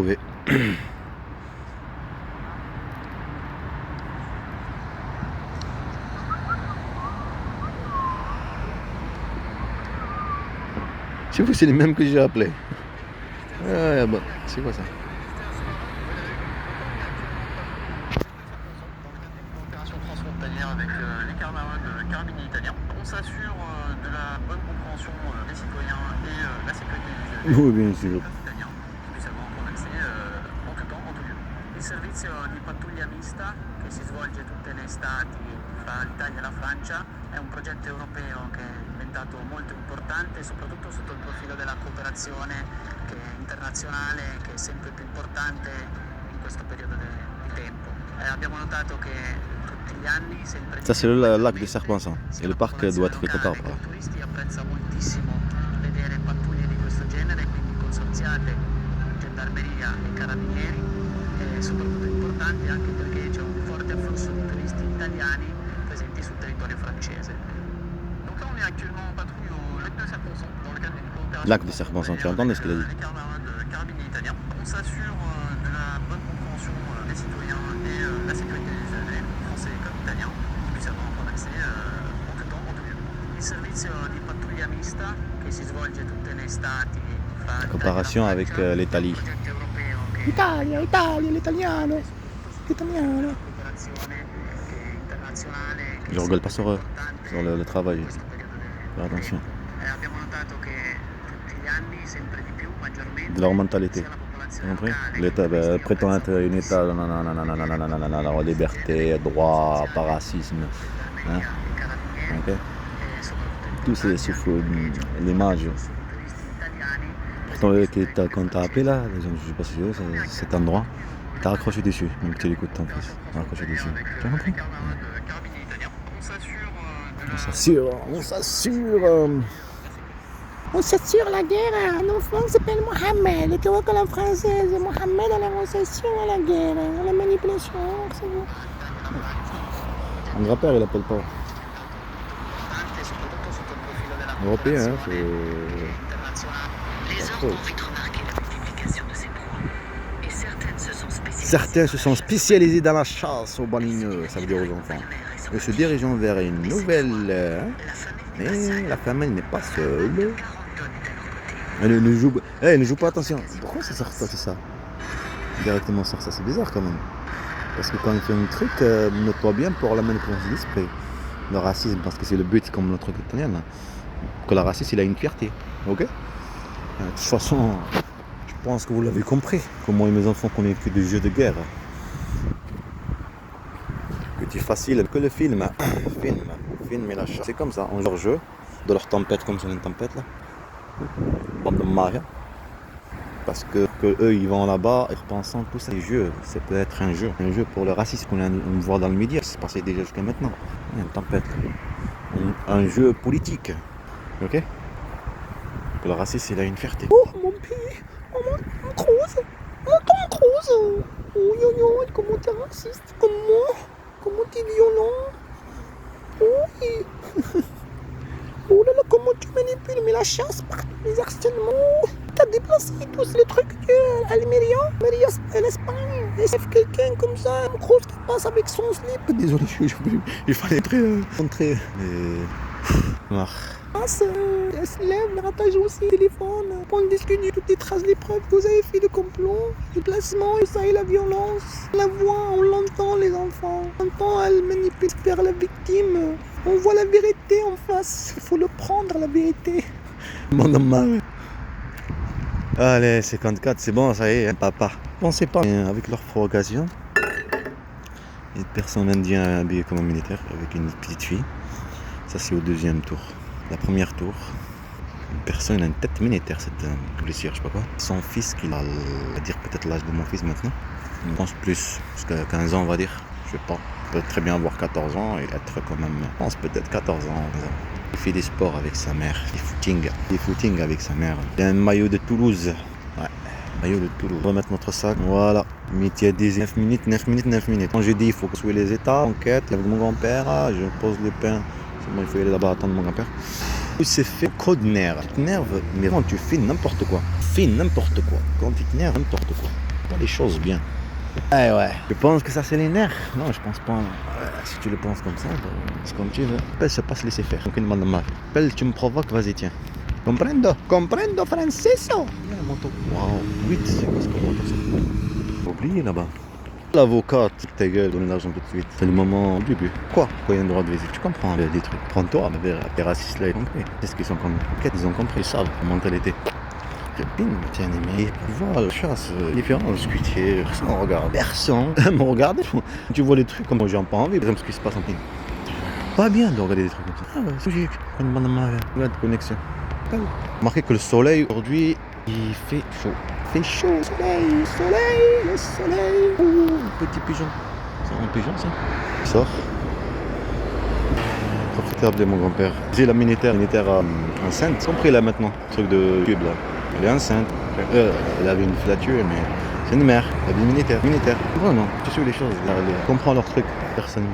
trouvé. Si vous, c'est les mêmes que j'ai appelés. Ah, bon, c'est quoi ça? Opération transfrontalière avec les carabiniers italiens. On s'assure de la bonne compréhension des citoyens et la sécurité des usagers. Oui, bien sûr. Italiens qui puissent avoir un accès en tout temps, en tout lieu. Il servizio di pattuglia mista che si svolge tutte le estati fra l'Italia e la Francia è un progetto europeo che è diventato molto importante soprattutto sotto il profilo della cooperazione che è internazionale che è sempre più importante in questo periodo di tempo. Abbiamo notato che tutti gli anni sempre Ça, c'est le lac de Serpensan. Et le parc doit être quelque part. i turisti apprezza moltissimo vedere pattuglie di questo genere, quindi consorziate, gendarmeria e carabinieri, e soprattutto importante anche perché c'è un forte afflusso di turisti italiani presenti sul territorio francese. Donc là on est actuellement en patrouille au lac de Serpensan dans le cadre d'une coopération. Lac de Serpensan, tu entends ce qu'il a dit? Les carabiniers italiens. On s'assure de la bonne compréhension des citoyens et la sécurité des usagers, français comme italiens, qui puissent avoir un accès en tout temps, en tout lieu. Il servizio di pattuglia mista che si svolge tutte le estati fra La coopération avec l'Italie. un progetto europeo che Italia, l'italiano, l'italiano. cooperazione che è internazionale che Je rigole pas sur importante le travail. in questo periodo Fais attention. abbiamo notato che tutti gli anni sempre di più maggiormente De leur mentalité. sia la T'as popolazione compris? locale L'État che questi prétend être apprezzano un État, nanana, liberté, droit, pas racisme. Hein? gendarmeria e carabinieri Ok? e soprattutto Tout c'est importanti sauf anche perché c'è un l'image. forte afflusso di turisti italiani Pourtant, presenti sul quand t'as appelé là, je sais pas si c'est cet endroit, t'as raccroché dessus, même que tu l'écoutes ton fils. T'as raccroché dessus. Tu as compris? On s'assure. On s'assure la guerre. Un enfant s'appelle Mohamed. Et tu vois que la française, Mohamed, alors on s'assure la guerre, la manipulation. C'est bon. Mon grand-père, il appelle pas. Européen, hein, c'est... Les ordres ont vite remarqué la multiplication de ces proies. Et Certains se sont spécialisés dans la chasse aux baligneux, ça veut dire aux enfants. Ils se dirigeant vers une nouvelle... mais la famille n'est pas seule. Elle ne joue pas, attention. Pourquoi ça sort ça, c'est ça? Directement sort ça, c'est bizarre quand même. Parce que quand il fait un truc, note-toi bien pour la manipulation d'esprit. Le racisme, parce que c'est le but, comme notre truc italien, là. Que le racisme, il a une fierté. Ok? De toute façon, je pense que vous l'avez compris. Que moi et mes enfants connaissent que des jeux de guerre. Que c'est facile, que le film. Film et la chasse. C'est comme ça, on joue leur jeu, de leur tempête, comme c'est une tempête là. Bande de Maria. Parce que eux ils vont là-bas et pensant tout ça, les jeux, ça peut être un jeu pour le racisme qu'on voit dans le média, c'est passé déjà jusqu'à maintenant. Une tempête, un jeu politique, ok? Que le racisme il a une fierté. Oh mon pays, oh mon Cruise, mon Tom Cruise. Oh yo yo, comment t'es raciste comme moi? Comment t'es violent? Oui. Oh là là, comment tu manipules, mais la chasse partout, les harcèlements. T'as déplacé tous les trucs à Almeria, l'Espagne. Et c'est quelqu'un comme ça, un gros qui passe avec son slip. Désolé, il fallait rentrer. Mais... Elle se lève, elle rattache aussi le téléphone. On discute de toutes les traces des preuves que vous avez fait de complot, du placement, et ça et la violence. La voix, on l'entend les enfants. On entend, elle manipule vers la victime. On voit la vérité en face. Il faut le prendre, la vérité. Madame Marie. Allez, 54, c'est bon, ça y est, papa. Pensez pas, avec leur provocation. Une personne indienne habillée comme un militaire avec une petite fille. Ça, c'est au deuxième tour. La première tour, une personne a une tête militaire, cette policière, je sais pas quoi. Son fils, qui a, on va dire peut-être l'âge de mon fils maintenant. Je pense plus, jusqu'à 15 ans, on va dire. Je sais pas. Il peut très bien avoir 14 ans et être quand même, je pense peut-être 14 ans. Il fait des sports avec sa mère, des footings avec sa mère. Il a un maillot de Toulouse. Ouais, maillot de Toulouse. On va mettre notre sac, voilà. Métier 9 minutes. Quand je dis il faut que les états, enquête, avec mon grand-père, je pose le pain. C'est bon, il faut aller là-bas attendre mon grand-père. Il s'est fait code nerf. Tu t'énerves, mais quand tu fais n'importe quoi. Quand tu t'énerves, n'importe quoi. Pas les choses bien. Eh ouais. Je pense que ça c'est les nerfs. Non, je pense pas. Si tu le penses comme ça, c'est comme tu veux. Appelle, c'est pas se laisser faire. Donc une demande de mal. Appelle, tu me provoques, vas-y, tiens. Comprendo, Francisco. Il y a la moto. Waouh. 8, c'est quoi ce qu'on moto ça? Oublié là-bas. L'avocat, ta gueule, donne l'argent tout de suite. C'est le moment au début. Quoi il y a un droit de visite? Tu comprends des trucs. Prends-toi, les racistes là, ils ont compris. C'est ce qu'ils sont comme. Ils ont compris, ils savent la mentalité. Copine, c'est animé. Voilà, chasse, différents sculptures, personne regarde. Personne me regarde. Tu vois les trucs comme moi, j'ai pas envie, par exemple, ce qui se passe en film. Pas bien de regarder des trucs comme ça. Ah ouais, c'est logique. Une bande de marée. Regarde, connexion. Remarquez que le soleil, aujourd'hui, il fait chaud. Il fait chaud. Le soleil. Ouh, petit pigeon. C'est un pigeon, ça? Il sort. Profitable de mon grand-père. J'ai la militaire enceinte. Ils sont pris là maintenant. Truc de cube là. Elle est enceinte. Elle avait une filature, mais c'est une mère. Elle est militaire. Vraiment, tu suis les choses. Là, elle comprend leur truc. Personne.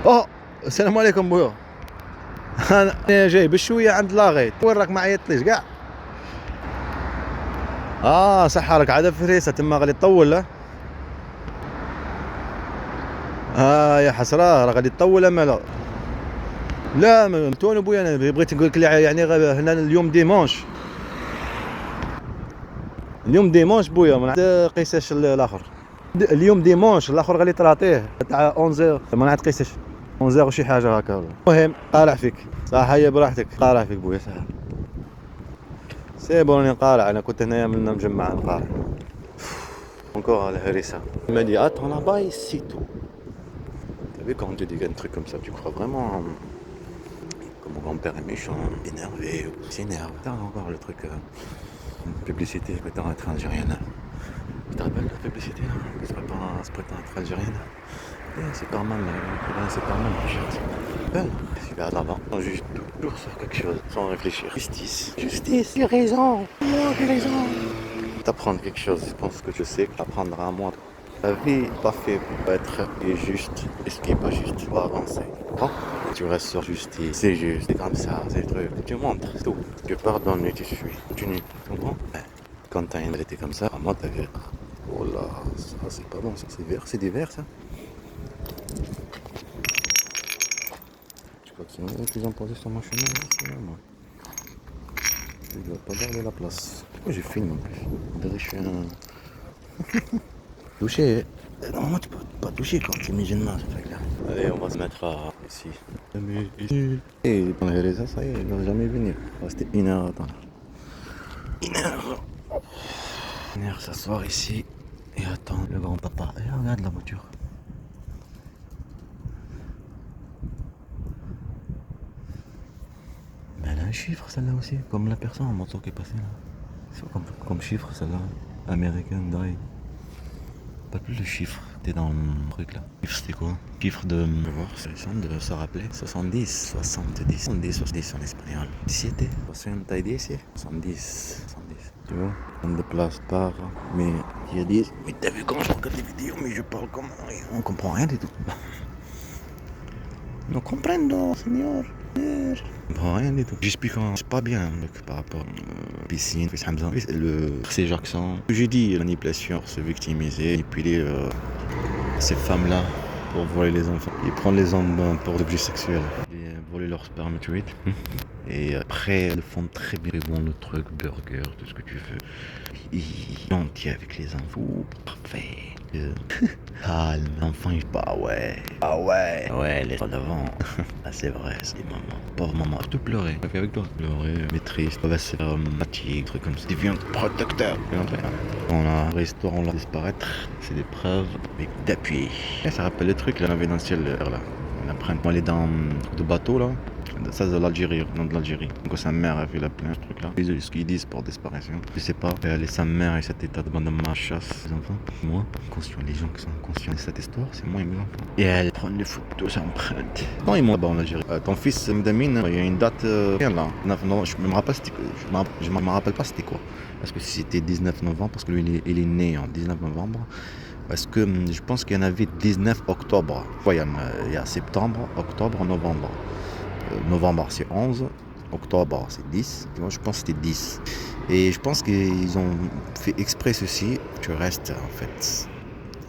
Oh, السلام عليكم بويا. انا جاي بشويه عند لاغيت. وين راك ما عيطتليش كاع؟ صح راك عاد فريسه تما غادي تطول لا؟ يا حسره راه غادي تطول اما لا توني بويا انا بغيت نقول لك يعني هنا اليوم ديمونش. اليوم ديمونش بويا ما نعطيش الاخر. اليوم ديمونش الاخر غادي تراطيه تاع 11 ما نعطيش 11 وشي حاجه هكا. المهم قارع فيك صح هي براحتك قارع فيك بويا صح. سي بون نقارع انا كنت هنايا من مجمع نقارع. Encore à la Harissa. Il m'a dit attends là-bas ici tout. T'as vu quand on te dit un truc comme ça, tu crois vraiment que mon grand-père est méchant, énervé, s'énerve. T'as encore le truc publicité prétend être algérienne. Tu te rappelles la publicité là qui se prétend être algérienne? C'est pas mal, c'est pas mal, belle. Tu vas là-bas, on juge toujours sur quelque chose, sans réfléchir. Justice, j'ai raison, moi j'ai raison. T'apprendre quelque chose, je pense que je sais que t'apprendras à moi. La vie n'est pas faite pour être juste et ce qui n'est pas juste, tu vas avancer. Bon, tu restes sur justice, c'est juste, c'est comme ça, c'est le truc. Tu montres, c'est tout. Tu pardonnes et tu suis. Continue, tu comprends? Quand t'as une vérité comme ça, à moi ta vie. Oh là, ça c'est pas bon, ça c'est des vers ça. Je crois que c'est moi qu'ils ont posé sur mon chemin, c'est là moi. Il doit pas garder la place. Moi j'ai fini en plus. Je suis un... Toucher. Normalement tu peux pas toucher quand tu es musulman ce truc là. Allez on va se mettre ici. Et pendant les réseaux ça y est, il va jamais venir. Il va rester 1 heure attends. 1 heure s'asseoir ici et attendre le grand papa. Et regarde la voiture. Elle a un chiffre celle-là aussi, comme la personne en moto qui est passée là. C'est comme chiffre celle-là, American Die. Pas plus le chiffre, t'es dans le truc là. Chiffre c'était quoi? Chiffre de... Je vais voir, c'est le de se rappeler. 70 en espagnol. 17, 70, 70. Tu vois? Nombre de places par... Mais il y a 10. Mais t'as vu quand je regarde les vidéos, mais je parle comme... On comprend rien du tout. No comprendo, señor. Rien du tout. J'explique c'est pas bien par rapport à piscine, ces accents. J'ai dit manipulation, se victimiser, manipuler ces femmes-là pour voler les enfants. Ils prennent les hommes pour objets sexuels. Et voler leur spermatozoïde. Et après, ils le font très bien. Ils vendent le truc, burger, tout ce que tu veux. Ils sont entiers avec les enfants. Parfait. Calme, l'enfant il dit ouais, les fois d'avant. C'est vrai, c'est des mamans. Pauvre maman, je te pleurais. Avec toi, pleurer, mais triste, on va se faire fatigue, truc comme ça. Devient protecteur. On a un restaurant, on l'a disparaître. C'est des preuves avec d'appui. Ça rappelle le truc, là, on avait dans le ciel là. On apprend à aller dans le bateau là. Ça c'est de l'Algérie, non de l'Algérie. Donc sa mère a fait la plein ce truc là. Ce qu'ils disent pour disparition. Je sais pas. Elle et sa mère et cet état de bande de chasse les enfants. Moi, conscient, les gens qui sont conscients de cette histoire, c'est moi et mes enfants. Et elle prend des photos, empreintes. Non, ils m'ont là-bas en Algérie. Ton fils Mdamine, il y a une date là. Non, je me rappelle je me rappelle pas c'était quoi. Parce que si c'était 19 novembre, parce que lui il est né en 19 novembre. Parce que je pense qu'il y en avait 19 octobre. Il y a septembre, octobre, novembre. Novembre c'est 11, octobre c'est 10, moi je pense que c'était 10. Et je pense qu'ils ont fait exprès ceci. Tu restes en fait.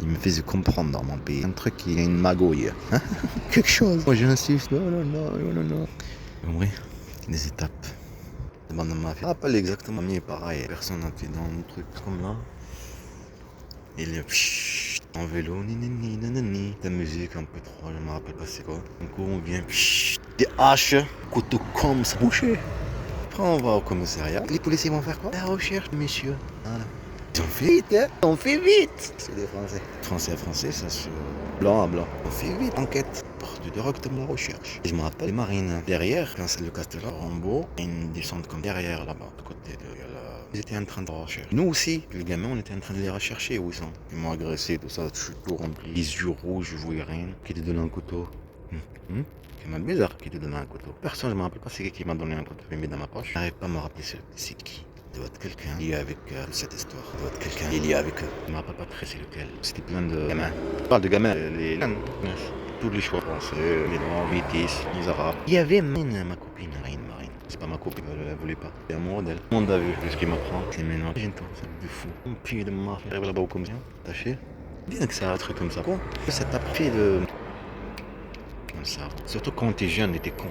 Ils me faisaient comprendre dans mon pays. Un truc qui est une magouille. Hein? Quelque chose. Moi j'insiste. Non. Oui, des étapes. Demande de ma fille. Ah, pas exactement, mais pareil. Personne n'était dans un truc comme là. Il est en vélo, ni. La musique un peu trop, je me rappelle pas c'est quoi. Du coup on vient, des haches, couteau comme ça, bouché. Après on va au commissariat. Les policiers vont faire quoi? La recherche, monsieur. Voilà. Ils ont fait vite, hein? On fait vite. C'est des Français. Français à Français, ça se... Blanc à blanc. On fait vite, enquête. Porte directement la recherche. Et je me rappelle, les marines, derrière, quand c'est le Castellar, Rambo, une descente comme derrière là-bas, de côté de la... Ils étaient en train de rechercher. Nous aussi, les gamins, on était en train de les rechercher où ils sont. Ils m'ont agressé, tout ça, je suis tout rempli. Les yeux rouges, je voyais rien. Qui te donne un couteau? C'est mal bizarre qui te donne un couteau. Personne, je me rappelle pas c'est qui m'a donné un couteau. Je l'ai mis dans ma poche. Je n'arrive pas à me rappeler c'est qui. Il doit être quelqu'un lié avec cette histoire. Il doit être quelqu'un lié avec eux. Je me rappelle pas très c'est lequel. C'était plein de gamins. Je parle de gamins, les tous les choix français, les noirs, les métis, les arabes. Il y avait ma copine, Marine. C'est pas ma copine, elle voulait pas. C'est amoureux d'elle. Tout le monde a vu ce qu'il m'apprend. C'est maintenant. Imagine-toi, c'est de fou. Un pied de ma fille arrive là-bas au commission, attaché. Bien que ça a un truc comme ça. Quoi? Ça t'a pris de... Comme ça. Surtout quand t'es jeune et t'es con.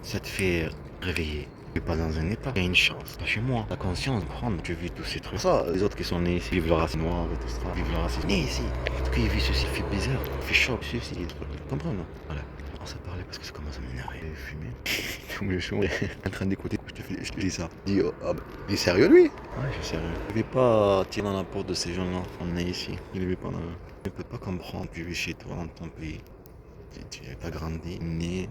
Ça te fait réveiller. Tu n'es pas dans un état. Il y a une chance. Pas chez moi. La conscience de prendre. Tu vis tous ces trucs. Ça, les autres qui sont nés ici, vivent le racisme noir et tout ça. Vivent le racisme. Nés ici. Tout qui vit ceci fait bizarre. Fait chaud. Ceci, des trucs. Tu comprends, non? Voilà. On s'est parlé parce que ça commence à m'énerver. Fumer. Tout le chaud. En train d'écouter. Je te dis ça. Je dis, oh, ah bah, il est sérieux lui? Ouais, je suis sérieux. Je ne vais pas tirer dans la porte de ces gens-là. On est ici. Il ne veut pas. Je ne peux pas comprendre. Tu vis chez toi dans ton pays. Tu n'es pas grandi, né.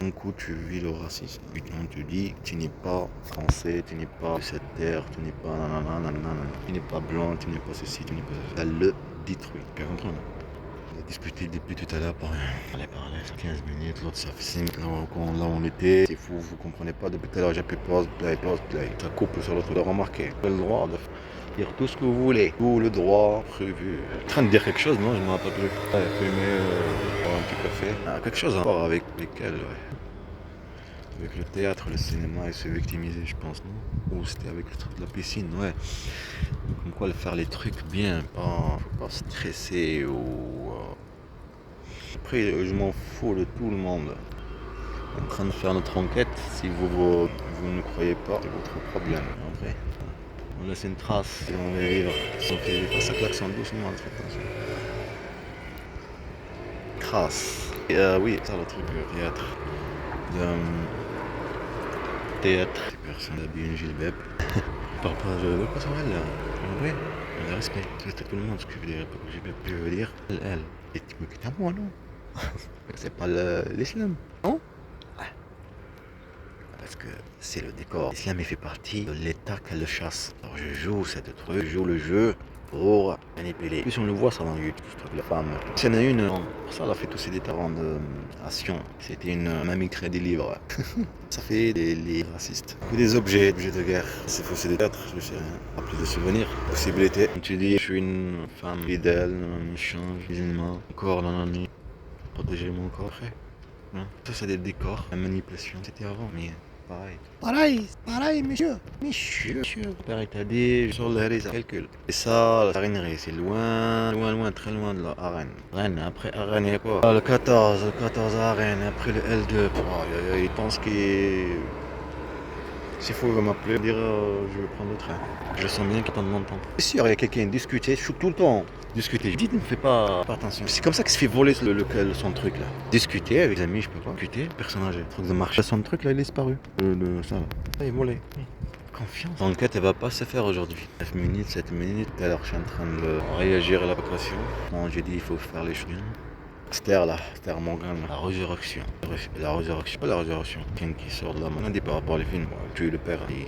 Un coup, tu vis le racisme. Puis on te dit, tu n'es pas français, tu n'es pas de cette terre, tu n'es pas nanana, tu n'es pas blanc, tu n'es pas ceci, tu n'es pas ceci. Ça le détruit. Tu comprends? On a discuté depuis tout à l'heure par parler 15 minutes, l'autre ça fait 5 minutes. Là on était, c'est fou, vous comprenez pas. Depuis tout à l'heure, j'ai pause, play. Ça coupe sur l'autre, de remarquer. Vous avez le droit de dire tout ce que vous voulez. Tout le droit prévu. En train de dire quelque chose, non, je ne m'en rappelle plus. Fumer, boire un petit café. Quelque chose à voir avec lesquels, ouais. Avec le théâtre, le cinéma et se victimiser, je pense, non? Ou c'était avec le truc de la piscine, ouais. Comme quoi, faire les trucs bien, faut pas stresser ou... Après, je m'en fous de tout le monde. En train de faire notre enquête, si vous ne croyez pas, c'est votre problème. Après, on laisse une trace et on va vivre. Si on fait pas ça klaxon doucement, faites attention. Trace. Oui, ça le truc, le théâtre. Théâtre. Ces personnes habillent une gilbeb. Je parle pas, je veux pas sur elle là. Oui, le respect. C'est tout le monde ce que je veux dire. Pas que gilbeb, je veux dire elle. Et tu me quittes à moi, non? C'est pas l'islam, non? Ouais. Parce que c'est le décor. L'islam il fait partie de l'état qu'elle chasse. Alors je joue cette truc, je joue le jeu pour manipuler. Plus on le voit ça dans YouTube, la femme. Il y en a une, pour ça elle a fait tous ces déterrants d'action. C'était une mamie crée des livres. Ça fait les racistes. Des objets de guerre. C'est faux, c'est des théâtres, je sais rien. Pas plus de souvenirs. Possibilité. Tu dis, je suis une femme fidèle, un change, musulman, encore nanani. Protéger mon corps après. Ça c'est des décors, la manipulation. C'était avant, mais pareil, monsieur. Le père t'a dit sur le réseau, calcul. Et ça, la Rennes, c'est loin, très loin de la Rennes. Rennes, après Rennes, il y a quoi? Le 14 à Rennes, après le L2. Il pense qu'il... S'il faut m'appeler, dire je vais prendre le train. Je sens bien qu'il attend de mon temps. C'est sûr, il y a quelqu'un discuter, je suis tout le temps. Discuter. Je dis, ne fais pas attention. C'est comme ça qu'il se fait voler son truc là. Discuter avec les amis, je peux pas. Discuter, personnage, truc de marche. Son truc là, il est disparu. Ça là. Il est volé. Confiance. L'enquête, elle va pas se faire aujourd'hui. 9 minutes, 7 minutes. Tout à l'heure, je suis en train de réagir à la vocation. Non, j'ai dit, il faut faire les choses. Esther Morgan, la résurrection. Pas la résurrection. Quelqu'un qui sort de la mort. On a dit par rapport à les films, tuer le père qui